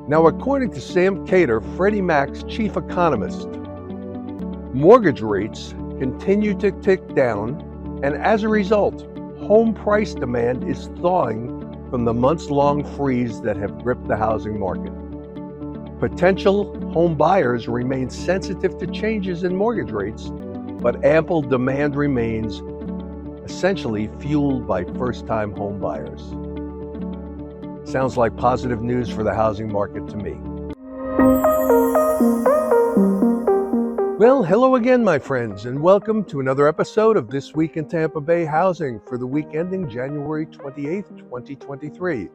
Now, according to Sam Cater, Freddie Mac's chief economist, mortgage rates continue to tick down, and as a result, home price demand is thawing from the months-long freeze that have gripped the housing market. Potential home buyers remain sensitive to changes in mortgage rates, but ample demand remains, essentially fueled by first-time home buyers. Sounds like positive news for the housing market to me. Well, hello again, my friends, and welcome to another episode of This Week in Tampa Bay Housing for the week ending January 28th, 2023.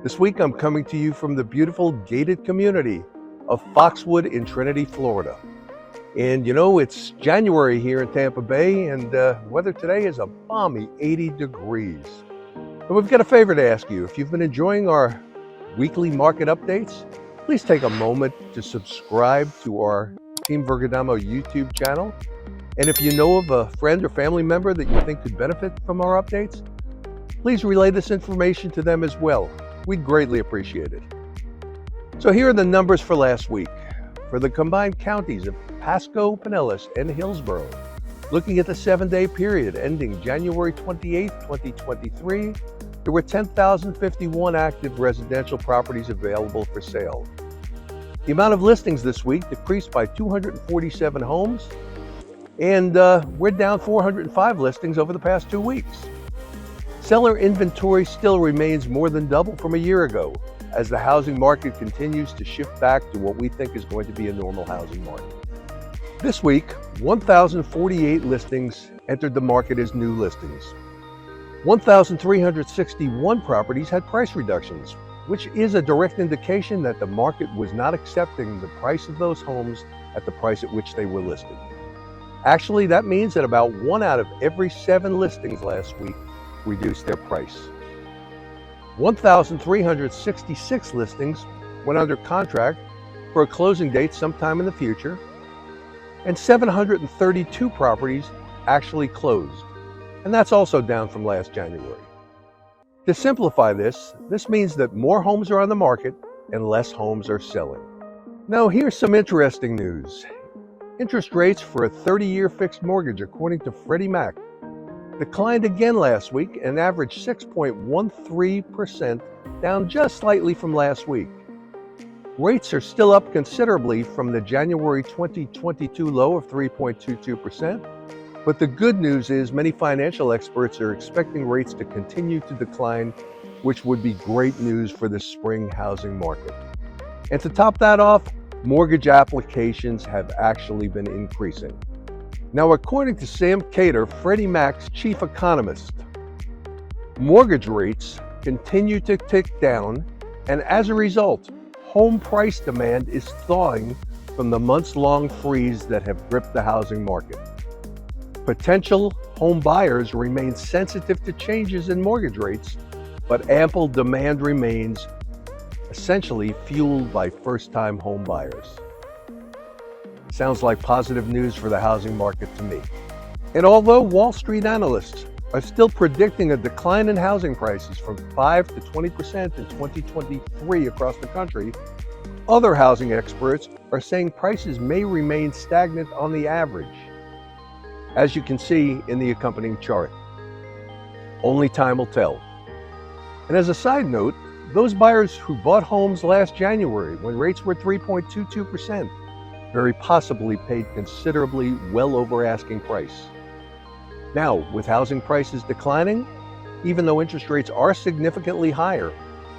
This week I'm coming to you from the beautiful gated community of Foxwood in Trinity, Florida. And you know, it's January here in Tampa Bay, and weather today is a balmy 80 degrees. And we've got a favor to ask you. If you've been enjoying our weekly market updates, please take a moment to subscribe to our Team Vergadamo YouTube channel. And if you know of a friend or family member that you think could benefit from our updates, please relay this information to them as well. We'd greatly appreciate it. So here are the numbers for last week. For the combined counties of Pasco, Pinellas, and Hillsborough, looking at the 7-day period ending January 28, 2023, there were 10,051 active residential properties available for sale. The amount of listings this week decreased by 247 homes, and we're down 405 listings over the past 2 weeks. Seller inventory still remains more than double from a year ago, as the housing market continues to shift back to what we think is going to be a normal housing market. This week, 1,048 listings entered the market as new listings. 1,361 properties had price reductions, which is a direct indication that the market was not accepting the price of those homes at the price at which they were listed. Actually, that means that about 1 out of every 7 listings last week reduced their price. 1,366 listings went under contract for a closing date sometime in the future, and 732 properties actually closed, and that's also down from last January. To simplify this means that more homes are on the market and less homes are selling. Now, here's some interesting news. Interest rates for a 30-year fixed mortgage, according to Freddie Mac, declined again last week and averaged 6.13%, down just slightly from last week. Rates are still up considerably from the January 2022 low of 3.22%, but the good news is many financial experts are expecting rates to continue to decline, which would be great news for the spring housing market. And to top that off, mortgage applications have actually been increasing. Now, according to Sam Cater, Freddie Mac's chief economist, mortgage rates continue to tick down, and as a result, home price demand is thawing from the months-long freeze that have gripped the housing market. Potential home buyers remain sensitive to changes in mortgage rates, but ample demand remains, essentially fueled by first-time home buyers. Sounds like positive news for the housing market to me. And although Wall Street analysts are still predicting a decline in housing prices from 5 to 20% in 2023 across the country, other housing experts are saying prices may remain stagnant on the average, as you can see in the accompanying chart. Only time will tell. And as a side note, those buyers who bought homes last January when rates were 3.22% very possibly paid considerably well over asking price. Now, with housing prices declining, even though interest rates are significantly higher,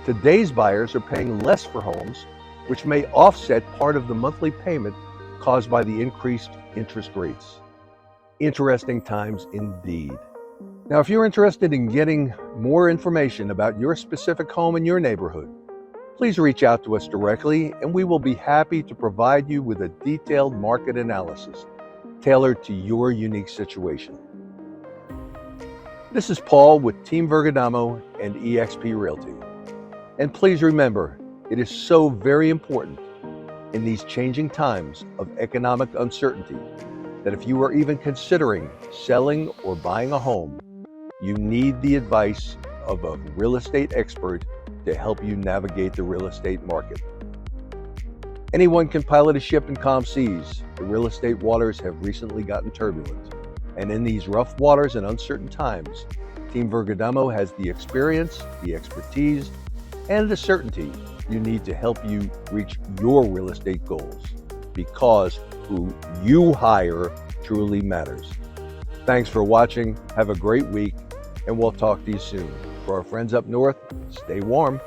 today's buyers are paying less for homes, which may offset part of the monthly payment caused by the increased interest rates. Interesting times indeed. Now, if you're interested in getting more information about your specific home in your neighborhood, please reach out to us directly, and we will be happy to provide you with a detailed market analysis tailored to your unique situation. This is Paul with Team Vergadamo and eXp Realty. And please remember, it is so very important in these changing times of economic uncertainty that if you are even considering selling or buying a home, you need the advice of a real estate expert to help you navigate the real estate market. Anyone can pilot a ship in calm seas. The real estate waters have recently gotten turbulent, and in these rough waters and uncertain times, Team Vergadamo has the experience, the expertise, and the certainty you need to help you reach your real estate goals, because who you hire truly matters. Thanks for watching. Have a great week, and we'll talk to you soon. For our friends up north, stay warm.